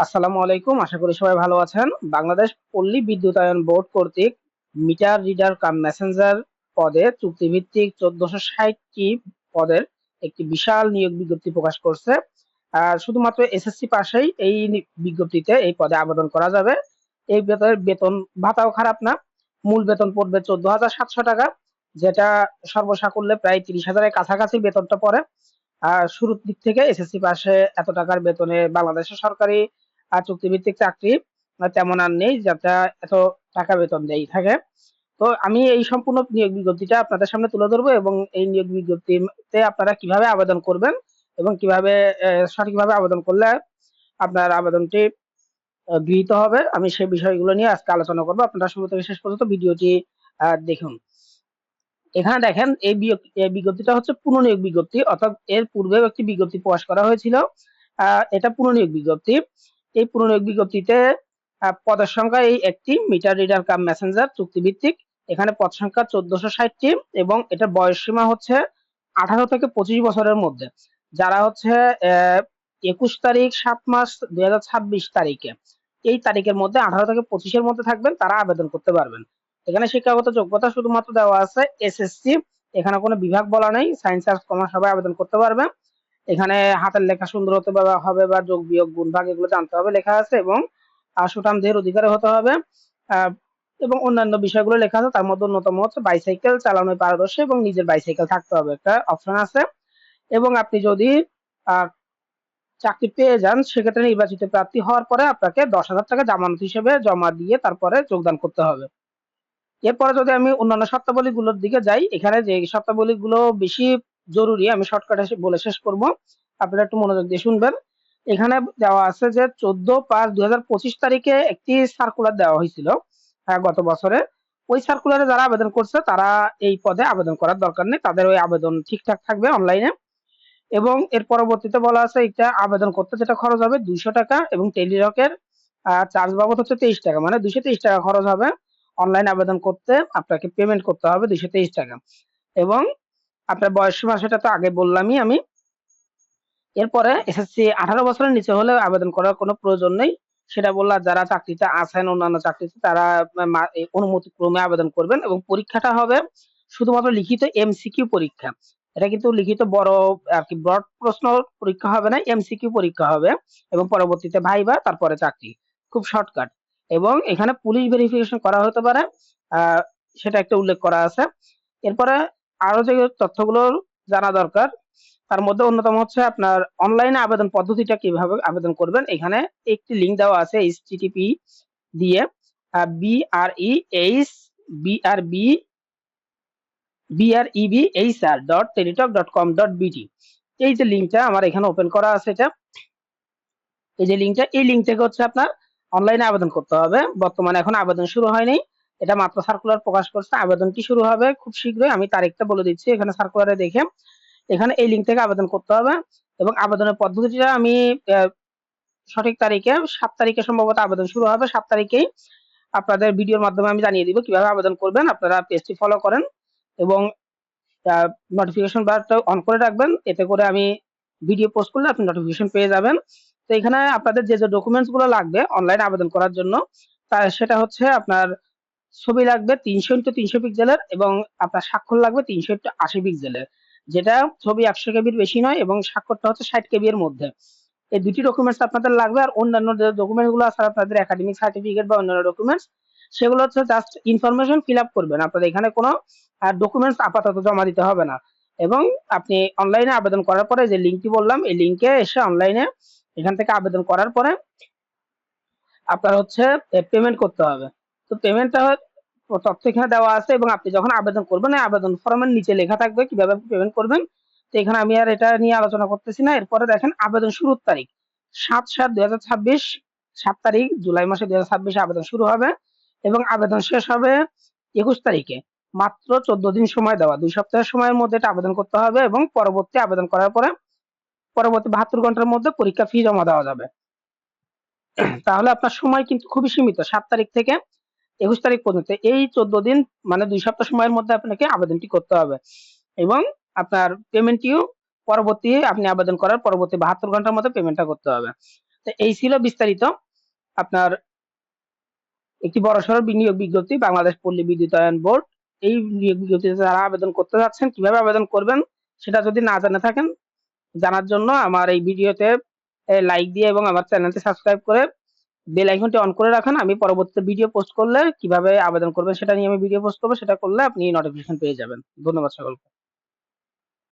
আসসালামু আলাইকুম। আশা করি সবাই ভালো আছেন। বাংলাদেশ পল্লী বিদ্যুতায়ন বোর্ড কর্তৃক মিটার রিডার কাম মেসেঞ্জার পদে চুক্তিভিত্তিক ১৪৬০টি পদের একটি বিশাল নিয়োগ বিজ্ঞপ্তি প্রকাশ করছে। আর শুধুমাত্র এসএসসি পাশেই এই বিজ্ঞপ্তিতে এই পদে আবেদন করা যাবে। এই বেতন ভাতাও খারাপ না। মূল বেতন পড়বে ১৪,৭০০ টাকা, যেটা সর্বসাকুল্যে প্রায় ৩০,০০০ এর কাছাকাছি বেতনটা পড়ে। আর শুরুর দিক থেকে এসএসসি পাশে এত টাকার বেতনে বাংলাদেশের সরকারি চুক্তিভিত্তিক চাকরি তেমন আর নেই, যাতে এত টাকা বেতন দেই থাকে। তো আমি এই সম্পূর্ণ নিয়োগ বিজ্ঞপ্তিটা আপনাদের সামনে তুলে ধরবো এবং এই নিয়োগ বিজ্ঞপ্তিতে আপনারা কিভাবে আবেদন করবেন এবং কিভাবে সঠিকভাবে আবেদন করলে আপনার আবেদনটি গৃহীত হবে, আমি সেই বিষয়গুলো নিয়ে আজকে আলোচনা করবো। আপনারা শুরু থেকে শেষ পর্যন্ত ভিডিওটি দেখুন। এখানে দেখেন এই বিজ্ঞপ্তিটা হচ্ছে পুনঃনিয়োগ বিজ্ঞপ্তি, অর্থাৎ এর পূর্বেও একটি বিজ্ঞপ্তি প্রকাশ করা হয়েছিল। এটা পুনঃনিয়োগ বিজ্ঞপ্তি। এই পুনঃনিয়োগ বিজ্ঞপ্তিতে পদের সংখ্যা এই একটি, মিটার রিডার কাম মেসেঞ্জার চুক্তিভিত্তিক। এখানে পদ সংখ্যা ১৪৬০টি এবং এটার বয়স সীমা হচ্ছে 18 থেকে 25 বছরের মধ্যে। যারা হচ্ছে 21 তারিখ 7 মাস 2026 তারিখে, এই তারিখের মধ্যে 18 থেকে 25 এর মধ্যে থাকবেন, তারা আবেদন করতে পারবেন। এখানে শিক্ষাগত যোগ্যতা শুধুমাত্র দেওয়া আছে এসএসসি। এখানে কোনো বিভাগ বলা নেই, সায়েন্স আর্টস কমার্স সবাই আবেদন করতে পারবে। এখানে হাতের লেখা সুন্দর হতে হবে বা যোগ বিয়োগ গুণ ভাগ এগুলো জানতে হবে লেখা আছে, এবং সুঠাম দেহের অধিকারী হতে হবে। আহ, এবং অন্যান্য বিষয়গুলো লেখা আছে, তার মধ্যে অন্যতম হচ্ছে বাইসাইকেল চালানোয় পারদর্শী এবং নিজের বাইসাইকেল থাকতে হবে, একটা অপশন আছে। এবং আপনি যদি আহ, চাকরি পেয়ে যান, সেক্ষেত্রে নির্বাচিত প্রার্থী হওয়ার পরে আপনাকে 10,000 টাকা জামানত হিসেবে জমা দিয়ে তারপরে যোগদান করতে হবে। এরপরে যদি আমি অন্যান্য শর্তাবলীগুলোর দিকে যাই, এখানে যে শর্তাবলীগুলো বেশি জরুরি আমি শর্টকাটে বলে শেষ করব, আপনারা একটু মনোযোগ দিয়ে শুনবেন। এখানে দেওয়া আছে যে 14/5/2025 তারিখে একটি সার্কুলার দেওয়া হয়েছিল গত বছরে। ওই সার্কুলারে যারা আবেদন করছে তারা এই পদে আবেদন করার দরকার নেই, তাদের ওই আবেদন ঠিকঠাক থাকবে অনলাইনে। এবং এর পরবর্তীতে বলা আছে এটা আবেদন করতে যেটা খরচ হবে 200 টাকা, এবং টেলিটকের চার্জ বাবদ হচ্ছে 23 টাকা, মানে 223 টাকা খরচ হবে। অনলাইন আবেদন করতে আপনাকে পেমেন্ট করতে হবে 223 টাকা। এবং আপনার বয়স সীমা সেটা তো আগে বললামই আমি। এরপরে এসএসসি 18 বছরের নিচে হলে আবেদন করার কোনো প্রয়োজন নেই, সেটা বললাম। যারা চাকরিতে আছেন অন্যান্য চাকরিতে, তারা এই অনুমতি ক্রমে আবেদন করবেন। এবং পরীক্ষাটা হবে শুধুমাত্র লিখিত এমসিকিউ পরীক্ষা। এটা কিন্তু লিখিত বড় আর কি ব্রড প্রশ্ন পরীক্ষা হবে না, এমসিকিউ পরীক্ষা হবে। এবং পরবর্তীতে ভাইবা, তারপরে চাকরি। খুব শর্টকাট। এবং এখানে পুলিশ ভেরিফিকেশন করা হতে পারে, আহ সেটা একটা উল্লেখ করা আছে। এরপরে আরো যে তথ্যগুলো জানা দরকার, তার মধ্যে অন্যতম হচ্ছে আপনার অনলাইনে আবেদন পদ্ধতিটা কিভাবে আবেদন করবেন। এখানে একটি লিঙ্ক দেওয়া আছে এইচটিটিপি দিয়ে BREBHR.teletalk.com.bt। এই যে লিঙ্কটা আমার এখানে ওপেন করা আছে, এটা এই যে লিঙ্কটা, এই লিঙ্ক থেকে হচ্ছে আপনার অনলাইনে আবেদন করতে হবে। বর্তমানে এখন আবেদন শুরু হয়নি, এটা মাত্র সার্কুলার প্রকাশ করছে। আবেদনটি শুরু হবে খুব শীঘ্রই, আমি তারিখটা বলে দিচ্ছি এখানে সার্কুলারে দেখে। এখানে এই লিঙ্ক থেকে আবেদন করতে হবে। এবং আবেদনের পদ্ধতিটা আমি সঠিক তারিখে 7 তারিখে সম্ভবত আবেদন শুরু হবে। 7 তারিখেই আপনাদের ভিডিওর মাধ্যমে আমি জানিয়ে দিব কিভাবে আবেদন করবেন। আপনারা পেজটি ফলো করেন এবং নোটিফিকেশন বারটা অন করে রাখবেন, এতে করে আমি ভিডিও পোস্ট করলে আপনি নোটিফিকেশন পেয়ে যাবেন। তো এখানে আপনাদের যে যে ডকুমেন্টস গুলো লাগবে অনলাইন আবেদন করার জন্য, সেটা হচ্ছে আপনার ছবি লাগবে 300x300 পিক্সেলের, এবং আপনার স্বাক্ষর লাগবে 380 পিক্সেলের। যেটা ছবি 100 কেবির বেশি নয়, এবং স্বাক্ষরটা হচ্ছে 60 কেবি এর মধ্যে। এই দুটি ডকুমেন্টস আপনাদের লাগবে। আর অন্যান্য যে ডকুমেন্ট গুলো আছে আপনাদের একাডেমিক সার্টিফিকেট বা অন্যান্য ডকুমেন্টস, সেগুলো হচ্ছে জাস্ট ইনফরমেশন ফিল আপ করবেন। আপনাদের এখানে কোনো ডকুমেন্টস আপাতত জমা দিতে হবে না। এবং আপনি অনলাইনে আবেদন করার পরে যে লিঙ্কটি বললাম, এই লিঙ্কে এসে অনলাইনে এখান থেকে আবেদন করার পরে আপনার হচ্ছে পেমেন্ট করতে হবে। তো পেমেন্টটা তথ্য এখানে দেওয়া আছে, এবং আপনি যখন আবেদন করবেন এই আবেদন ফর্মের নিচে লেখা থাকবে কিভাবে পেমেন্ট করবেন। তো এখানে আমি আর এটা নিয়ে আলোচনা করতেছি না। এরপরে দেখেন আবেদন শুরুর তারিখ 7/7/2026, 7 তারিখ জুলাই মাসে 2026 আবেদন শুরু হবে, এবং আবেদন শেষ হবে 21 তারিখে। মাত্র 14 দিন সময় দেওয়া, 2 সপ্তাহের সময়ের মধ্যে এটা আবেদন করতে হবে। এবং পরবর্তী আবেদন করার পরে পরবর্তী 72 ঘন্টার মধ্যে পরীক্ষা ফি জমা দেওয়া যাবে। তাহলে আপনার সময় কিন্তু খুবই সীমিত, 7 তারিখ থেকে 21 তারিখ পর্যন্ত, এই 14 দিন মানে 2 সপ্তাহ সময়ের মধ্যে আপনাকে আবেদনটি করতে হবে। এবং আপনার পেমেন্টটিও পরবর্তী আপনি আবেদন করার পরবর্তী 72 ঘন্টার মধ্যে পেমেন্টটা করতে হবে। তো এই ছিল বিস্তারিত আপনার একটি বড়সড় বিনিয়োগ বিজ্ঞপ্তি বাংলাদেশ পল্লী বিদ্যুতায়ন বোর্ড। এই নিয়োগ বিজ্ঞপ্তিতে যারা আবেদন করতে যাচ্ছেন কিভাবে আবেদন করবেন সেটা যদি না জেনে থাকেন, জানার জন্য আমার এই ভিডিওতে লাইক দিয়ে এবং আমার চ্যানেলটি সাবস্ক্রাইব করে বেল আইকনটি অন করে রাখেন। আমি পরবর্তীতে ভিডিও পোস্ট করলে কিভাবে আবেদন করবেন সেটা নিয়ে আমি ভিডিও পোস্ট করবো, সেটা করলে আপনি নোটিফিকেশন পেয়ে যাবেন। ধন্যবাদ সকলকে।